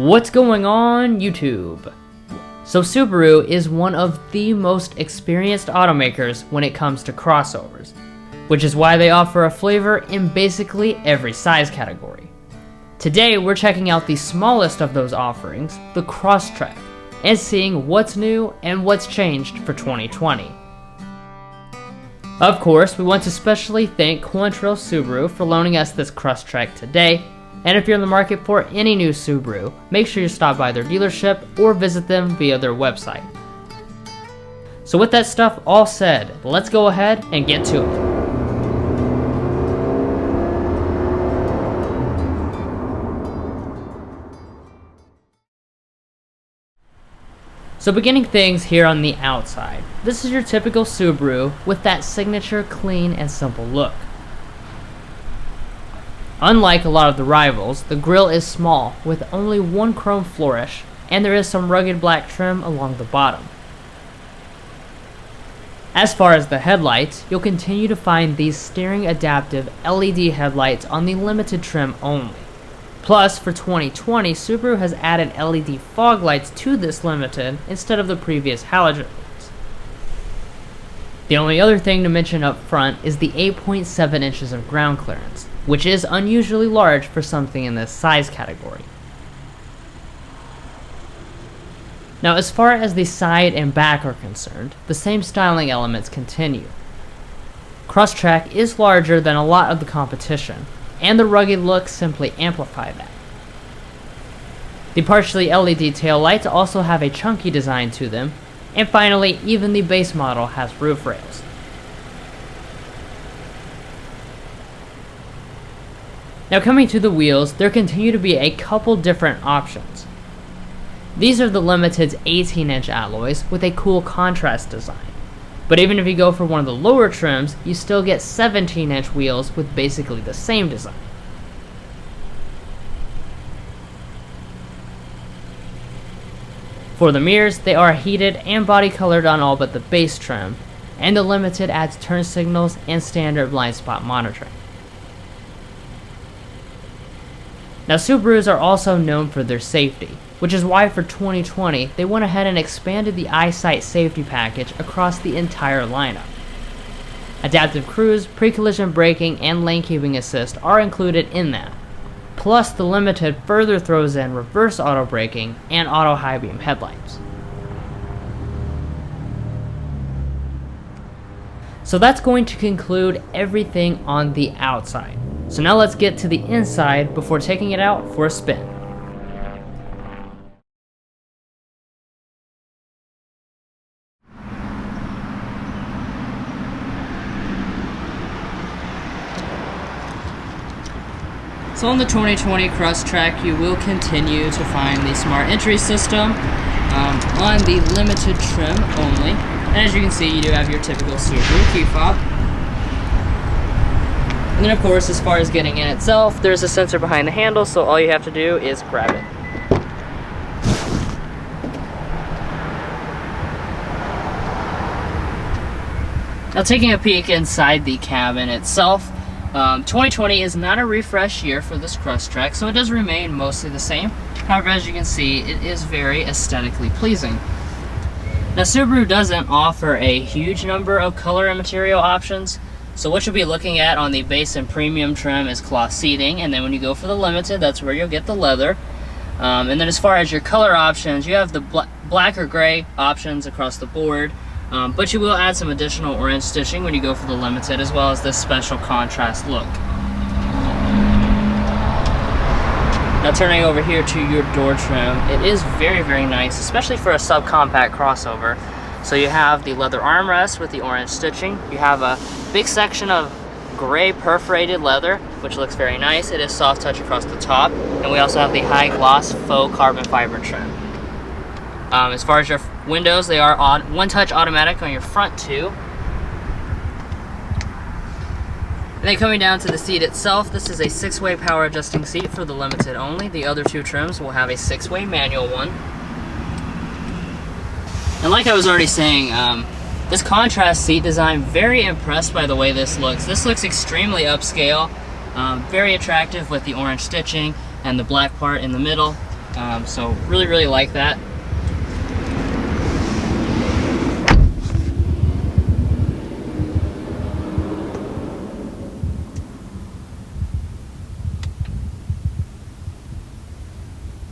What's going on YouTube? So Subaru is one of the most experienced automakers when it comes to crossovers, which is why they offer a flavor in basically every size category. Today we're checking out the smallest of those offerings, the Crosstrek, and seeing what's new and what's changed for 2020. Of course, we want to specially thank Quantrell Subaru for loaning us this Crosstrek today, and if you're in the market for any new Subaru, make sure you stop by their dealership or visit them via their website. So with that stuff all said, let's go ahead and get to it. So beginning things here on the outside, this is your typical Subaru with that signature clean and simple look. Unlike a lot of the rivals, the grille is small with only one chrome flourish, and there is some rugged black trim along the bottom. As far as the headlights, you'll continue to find these steering adaptive LED headlights on the limited trim only. Plus, for 2020, Subaru has added LED fog lights to this limited instead of the previous halogen lights. The only other thing to mention up front is the 8.7 inches of ground clearance, which is unusually large for something in this size category. Now, as far as the side and back are concerned, the same styling elements continue. Crosstrek is larger than a lot of the competition, and the rugged look simply amplify that. The partially LED taillights also have a chunky design to them, and finally, even the base model has roof rails. Now coming to the wheels, there continue to be a couple different options. These are the Limited's 18-inch alloys with a cool contrast design. But even if you go for one of the lower trims, you still get 17-inch wheels with basically the same design. For the mirrors, they are heated and body colored on all but the base trim, and the Limited adds turn signals and standard blind spot monitoring. Now Subarus are also known for their safety, which is why for 2020 they went ahead and expanded the EyeSight safety package across the entire lineup. Adaptive cruise, pre-collision braking, and lane keeping assist are included in that. Plus the Limited further throws in reverse auto braking and auto high beam headlights. So that's going to conclude everything on the outside. So now let's get to the inside before taking it out for a spin. So on the 2020 Crosstrek, you will continue to find the smart entry system on the limited trim only. And as you can see, you do have your typical Subaru key fob. And then of course, as far as getting in itself, there's a sensor behind the handle, so all you have to do is grab it. Now taking a peek inside the cabin itself, 2020 is not a refresh year for this Crosstrek, so it does remain mostly the same. However, as you can see, it is very aesthetically pleasing. Now Subaru doesn't offer a huge number of color and material options, so what you'll be looking at on the base and premium trim is cloth seating, and then when you go for the Limited, that's where you'll get the leather. And then as far as your color options, you have the black or gray options across the board, but you will add some additional orange stitching when you go for the Limited, as well as this special contrast look. Now turning over here to your door trim, it is very, very nice, especially for a subcompact crossover. So you have the leather armrest with the orange stitching. You have a big section of gray perforated leather, which looks very nice. It is soft touch across the top. And we also have the high gloss faux carbon fiber trim. As far as your windows, they are one touch automatic on your front two. And then coming down to the seat itself, this is a 6-way power adjusting seat for the Limited only. The other two trims will have a 6-way manual one. And like I was already saying, this contrast seat design, very impressed by the way this looks. This looks extremely upscale, very attractive with the orange stitching and the black part in the middle. So really like that.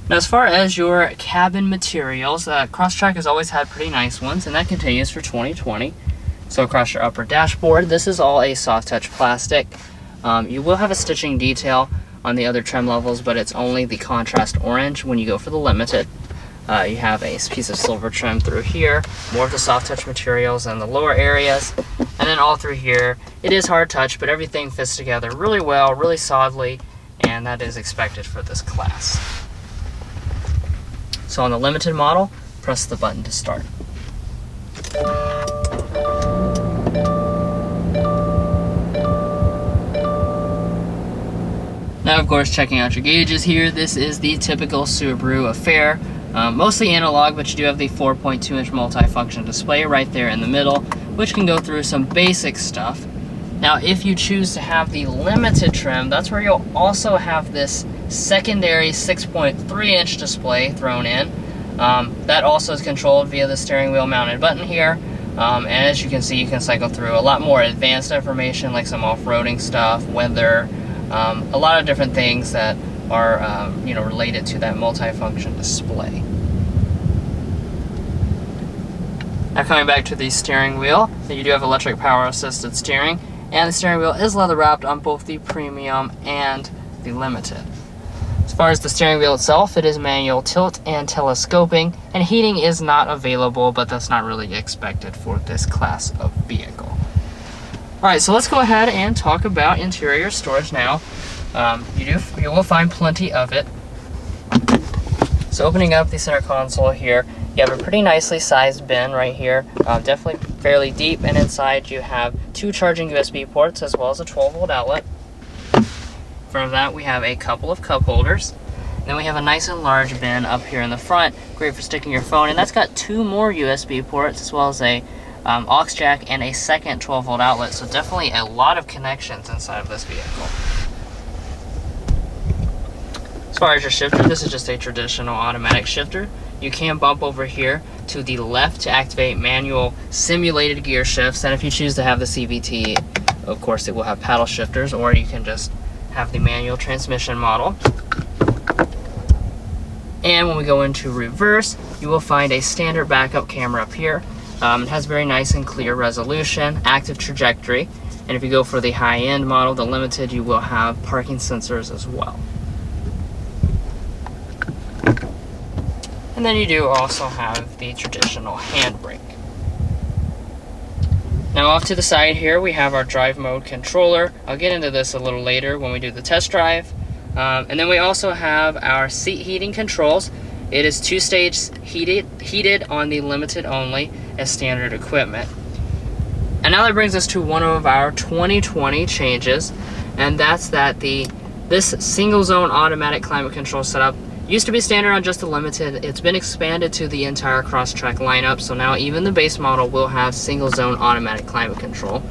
Now, as far as your cabin materials, Crosstrek has always had pretty nice ones, and that continues for 2020. So across your upper dashboard, this is all a soft touch plastic. You will have a stitching detail on the other trim levels, but it's only the contrast orange when you go for the Limited. You have a piece of silver trim through here, more of the soft touch materials in the lower areas, and then all through here, it is hard touch, but everything fits together really well, really solidly, and that is expected for this class. So on the Limited model, press the button to start. Now, of course, checking out your gauges here, this is the typical Subaru affair. Mostly analog, but you do have the 4.2-inch multi-function display right there in the middle, which can go through some basic stuff. Now, if you choose to have the Limited trim, that's where you'll also have this secondary 6.3-inch display thrown in. That also is controlled via the steering wheel mounted button here. And as you can see, you can cycle through a lot more advanced information like some off-roading stuff, weather, a lot of different things that are related to that multi-function display. Now, coming back to the steering wheel, you do have electric power assisted steering, and the steering wheel is leather wrapped on both the Premium and the Limited. As far as the steering wheel itself, it is manual tilt and telescoping, and heating is not available, but that's not really expected for this class of vehicle. Alright, so let's go ahead and talk about interior storage now. You will find plenty of it. So opening up the center console here, you have a pretty nicely sized bin right here, definitely fairly deep, and inside you have 2 charging USB ports as well as a 12-volt outlet. In front of that we have a couple of cup holders. And then we have a nice and large bin up here in the front, great for sticking your phone, and that's got 2 more USB ports as well as a aux jack and a second 12-volt outlet, so definitely a lot of connections inside of this vehicle. As far as your shifter, this is just a traditional automatic shifter. You can bump over here to the left to activate manual simulated gear shifts, and if you choose to have the CVT, of course it will have paddle shifters, or you can just have the manual transmission model. And when we go into reverse, you will find a standard backup camera up here. It has very nice and clear resolution, active trajectory, and if you go for the high-end model, the Limited, you will have parking sensors as well. And then you do also have the traditional handbrake. Now off to the side here, we have our drive mode controller. I'll get into this a little later when we do the test drive. And then we also have our seat heating controls. It is 2-stage heated on the Limited only as standard equipment. And now that brings us to one of our 2020 changes, and that's that this single zone automatic climate control setup used to be standard on just the Limited. It's been expanded to the entire Crosstrek lineup, so now even the base model will have single zone automatic climate control.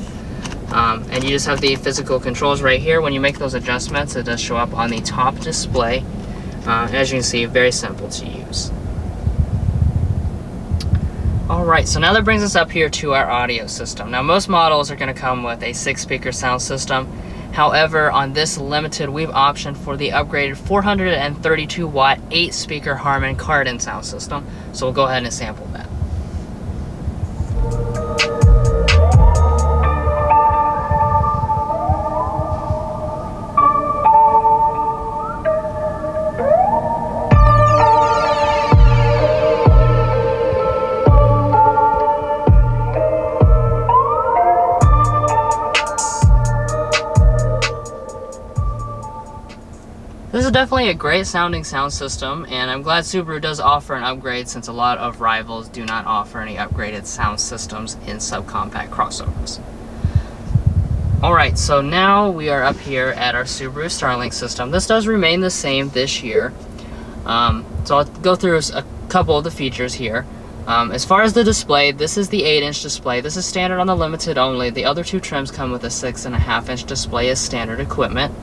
And you just have the physical controls right here. When you make those adjustments, it does show up on the top display. As you can see, very simple to use. Alright, so now that brings us up here to our audio system. Now most models are going to come with a 6-speaker sound system. However, on this Limited, we've optioned for the upgraded 432-watt 8-speaker Harman Kardon sound system. So we'll go ahead and sample that. This is definitely a great sounding sound system, and I'm glad Subaru does offer an upgrade since a lot of rivals do not offer any upgraded sound systems in subcompact crossovers. Alright, so now we are up here at our Subaru StarLink system. This does remain the same this year. So I'll go through a couple of the features here. As far as the display, this is the 8-inch display. This is standard on the Limited only. The other 2 trims come with a 6.5-inch display as standard equipment.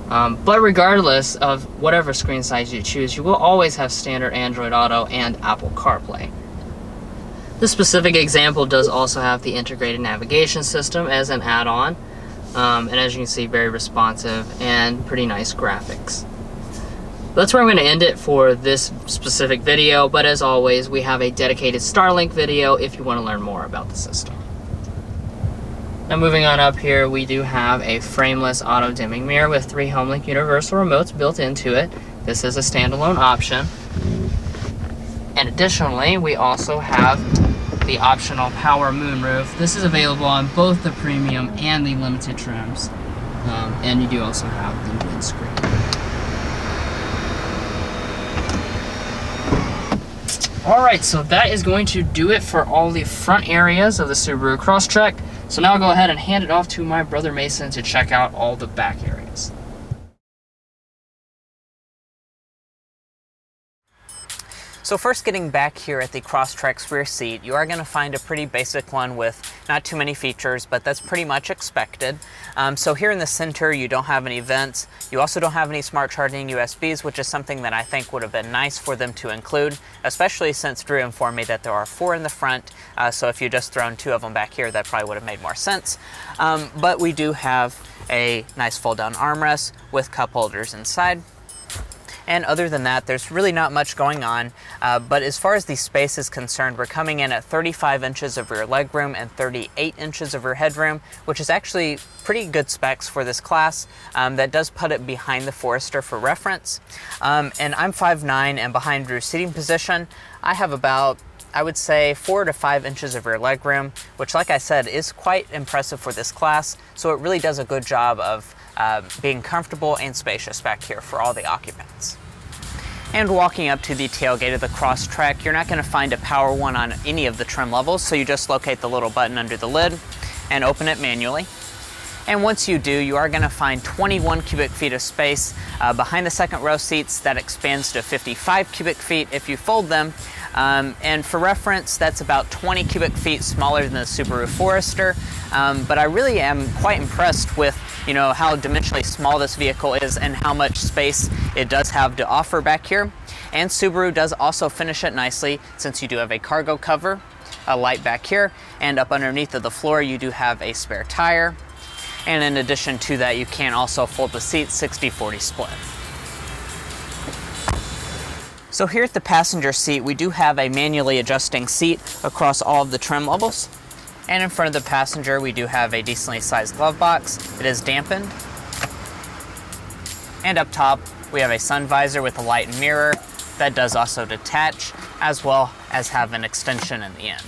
But regardless of whatever screen size you choose, you will always have standard Android Auto and Apple CarPlay. This specific example does also have the integrated navigation system as an add-on, and as you can see, very responsive and pretty nice graphics. That's where I'm going to end it for this specific video, but as always, we have a dedicated StarLink video if you want to learn more about the system. Now moving on up here, we do have a frameless auto dimming mirror with 3 HomeLink universal remotes built into it. This is a standalone option. And additionally, we also have the optional power moonroof. This is available on both the premium and the limited trims. And you do also have the windscreen. Alright, so that is going to do it for all the front areas of the Subaru Crosstrek. So now I'll go ahead and hand it off to my brother Mason to check out all the back areas. So first, getting back here at the Crosstrek's rear seat, you are going to find a pretty basic one with not too many features, but that's pretty much expected. So here in the center, you don't have any vents. You also don't have any smart charging USBs, which is something that I think would have been nice for them to include, especially since Drew informed me that there are 4 in the front. So if you just thrown 2 of them back here, that probably would have made more sense. But we do have a nice fold-down armrest with cup holders inside. And other than that, there's really not much going on. But as far as the space is concerned, we're coming in at 35 inches of rear legroom and 38 inches of rear headroom, which is actually pretty good specs for this class. That does put it behind the Forester for reference. And I'm 5'9", and behind Drew's seating position, I have about, I would say, 4 to 5 inches of rear legroom, which, like I said, is quite impressive for this class. So it really does a good job of being comfortable and spacious back here for all the occupants. And walking up to the tailgate of the Crosstrek, you're not going to find a power one on any of the trim levels, so you just locate the little button under the lid and open it manually. And once you do, you are going to find 21 cubic feet of space behind the second row seats. That expands to 55 cubic feet if you fold them. And for reference, that's about 20 cubic feet smaller than the Subaru Forester. But I really am quite impressed with, you know, how dimensionally small this vehicle is and how much space it does have to offer back here. And Subaru does also finish it nicely, since you do have a cargo cover, a light back here, and up underneath of the floor you do have a spare tire. And in addition to that, you can also fold the seat 60-40 split. So here at the passenger seat, we do have a manually adjusting seat across all of the trim levels. And in front of the passenger, we do have a decently sized glove box. It is dampened. And up top, we have a sun visor with a light and mirror that does also detach, as well as have an extension in the end.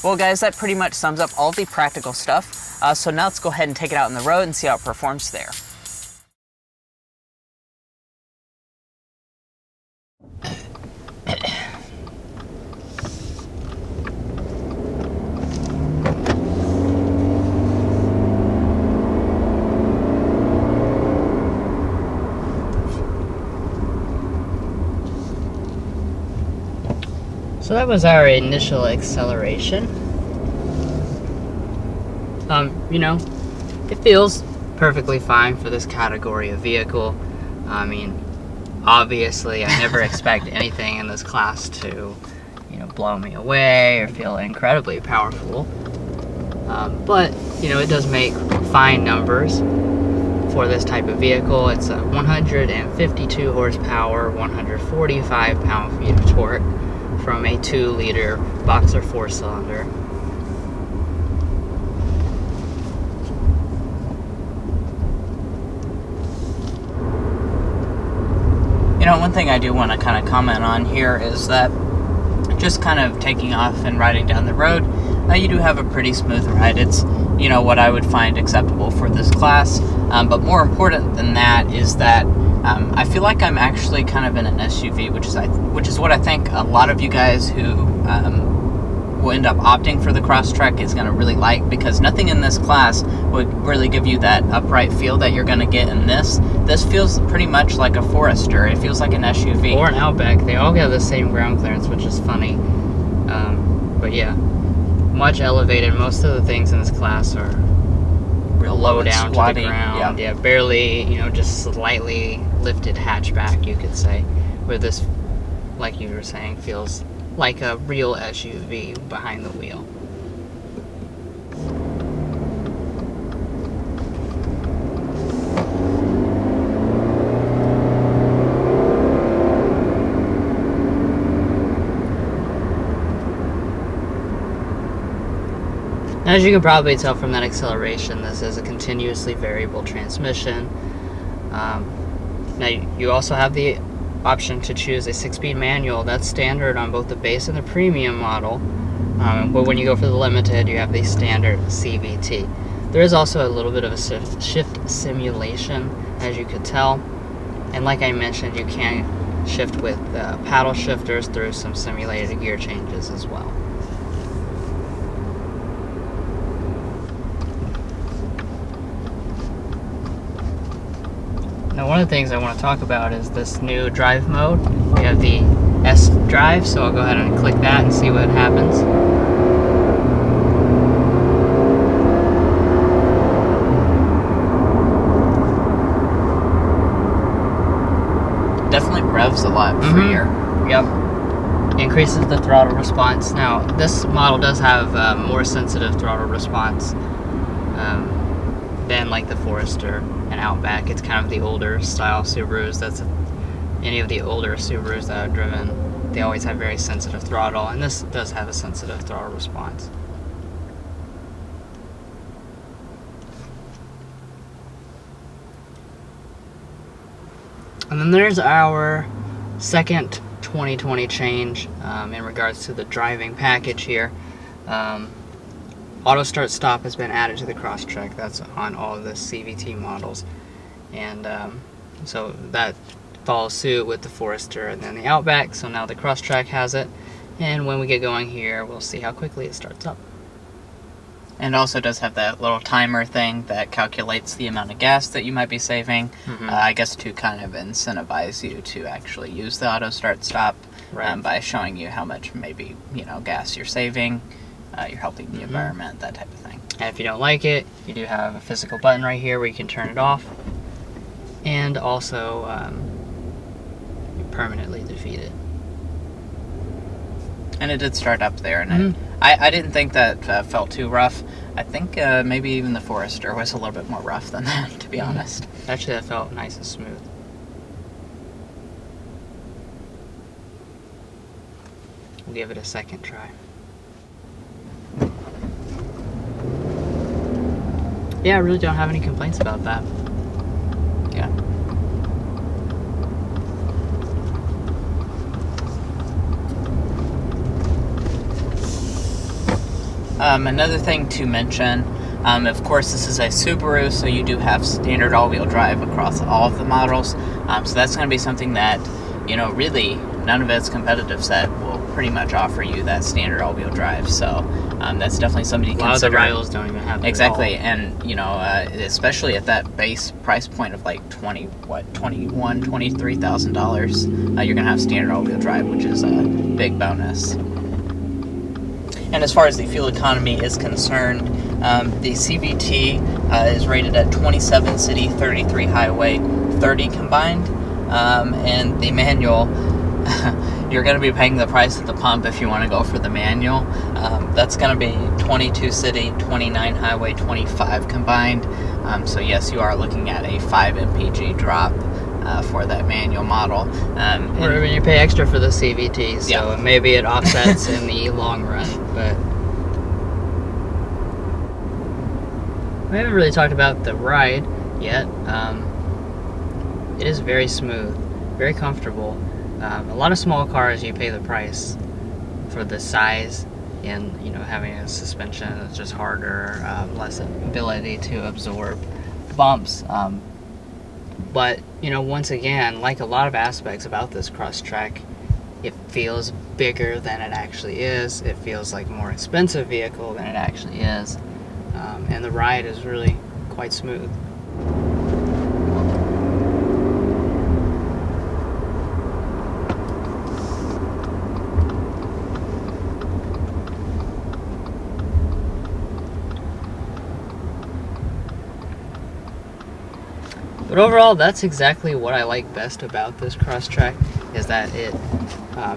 Well guys, that pretty much sums up all the practical stuff. So now let's go ahead and take it out on the road and see how it performs there. So that was our initial acceleration. You know, it feels perfectly fine for this category of vehicle. I mean, obviously I never expect anything in this class to, you know, blow me away or feel incredibly powerful. But, you know, it does make fine numbers for this type of vehicle. It's a 152 horsepower, 145 pound-feet of torque from a 2-liter Boxer 4-cylinder. You know, one thing I do want to kind of comment on here is that just kind of taking off and riding down the road, you do have a pretty smooth ride. It's, you know, what I would find acceptable for this class. But more important than that is that I feel like I'm actually kind of in an SUV, which is what I think a lot of you guys who will end up opting for the Crosstrek is going to really like, because nothing in this class would really give you that upright feel that you're going to get in this. This feels pretty much like a Forester. It feels like an SUV. Or an Outback. They all have the same ground clearance, which is funny. But yeah, much elevated. Most of the things in this class are real low and down squatty. to the ground. Yeah, barely, just slightly lifted hatchback, you could say. Where this, like you were saying, feels like a real SUV behind the wheel. As you can probably tell from that acceleration, this is a continuously variable transmission. Now you also have the option to choose a 6-speed manual. That's standard on both the base and the premium model. But when you go for the limited, you have the standard CVT. There is also a little bit of a shift simulation, as you could tell. And like I mentioned, you can shift with paddle shifters through some simulated gear changes as well. Now, one of the things I want to talk about is this new drive mode. We have the S drive, so I'll go ahead and click that and see what happens. Definitely revs a lot freer. Yep. Increases the throttle response. Now, this model does have more sensitive throttle response than like the Forester and Outback. It's kind of the older style Subarus. That's any of the older Subarus that I've driven. They always have very sensitive throttle, and this does have a sensitive throttle response. And then there's our second 2020 change in regards to the driving package here. Auto start stop has been added to the Crosstrek. That's on all of the CVT models, and so that follows suit with the Forester and then the Outback. So now the Crosstrek has it, and when we get going here, we'll see how quickly it starts up. And also does have that little timer thing that calculates the amount of gas that you might be saving. I guess to kind of incentivize you to actually use the auto start stop, by showing you how much maybe gas you're saving. You're helping the environment, that type of thing. And if you don't like it, you do have a physical button right here where you can turn it off, and also permanently defeat it. And it did start up there, and I didn't think that felt too rough. I think maybe even the Forester was a little bit more rough than that, to be honest. Actually, that felt nice and smooth. We'll give it a second try. Yeah, I really don't have any complaints about that. Yeah. Another thing to mention, of course this is a Subaru, so you do have standard all-wheel drive across all of the models. So that's going to be something that, really none of its competitive set will pretty much offer you that standard all-wheel drive. So that's definitely something to consider. A lot of the rivals don't even have that. Exactly, and especially at that base price point of like $23,000, you're gonna have standard all-wheel drive, which is a big bonus. And as far as the fuel economy is concerned, the CVT is rated at 27 city, 33 highway, 30 combined, and the manual. You're going to be paying the price at the pump if you want to go for the manual. That's going to be 22 city, 29 highway, 25 combined. So yes, you are looking at a 5 mpg drop for that manual model. Or you pay extra for the CVT, so maybe it offsets in the long run. But we haven't really talked about the ride yet. It is very smooth, very comfortable. A lot of small cars, you pay the price for the size and having a suspension that's just harder, less ability to absorb bumps. But once again, like a lot of aspects about this Crosstrek, it feels bigger than it actually is. It feels like a more expensive vehicle than it actually is, and the ride is really quite smooth. But overall, that's exactly what I like best about this Crosstrek, is that it,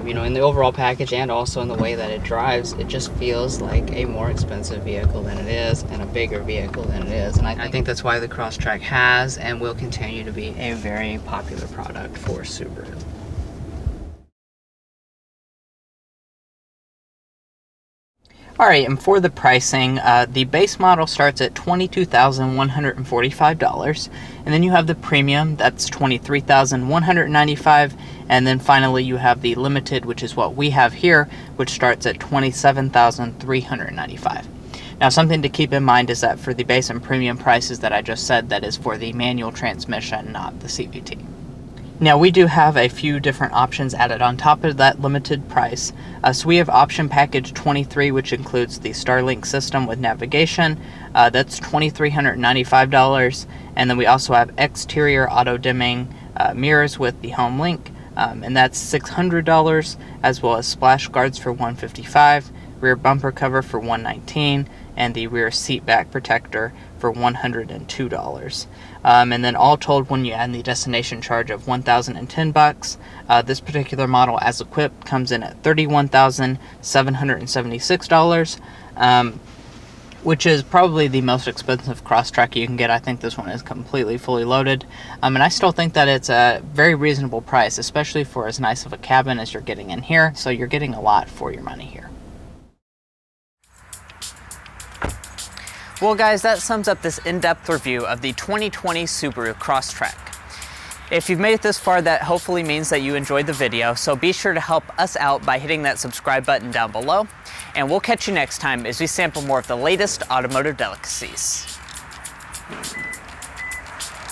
you know, in the overall package and also in the way that it drives, it just feels like a more expensive vehicle than it is, and a bigger vehicle than it is. And I think that's why the Crosstrek has and will continue to be a very popular product for Subaru. Alright, and for the pricing, the base model starts at $22,145, and then you have the premium, that's $23,195, and then finally you have the limited, which is what we have here, which starts at $27,395. Now, something to keep in mind is that for the base and premium prices that I just said, that is for the manual transmission, not the CVT. Now, we do have a few different options added on top of that limited price. So we have option package 23, which includes the StarLink system with navigation. That's $2,395. And then we also have exterior auto dimming mirrors with the home link, and that's $600, as well as splash guards for $155, rear bumper cover for $119, and the rear seat back protector for $102. And then all told, when you add the destination charge of $1,010, this particular model as equipped comes in at $31,776, which is probably the most expensive Crosstrek you can get. I think this one is completely fully loaded, and I still think that it's a very reasonable price, especially for as nice of a cabin as you're getting in here. So you're getting a lot for your money here. Well guys, that sums up this in-depth review of the 2020 Subaru Crosstrek. If you've made it this far, that hopefully means that you enjoyed the video, so be sure to help us out by hitting that subscribe button down below, and we'll catch you next time as we sample more of the latest automotive delicacies.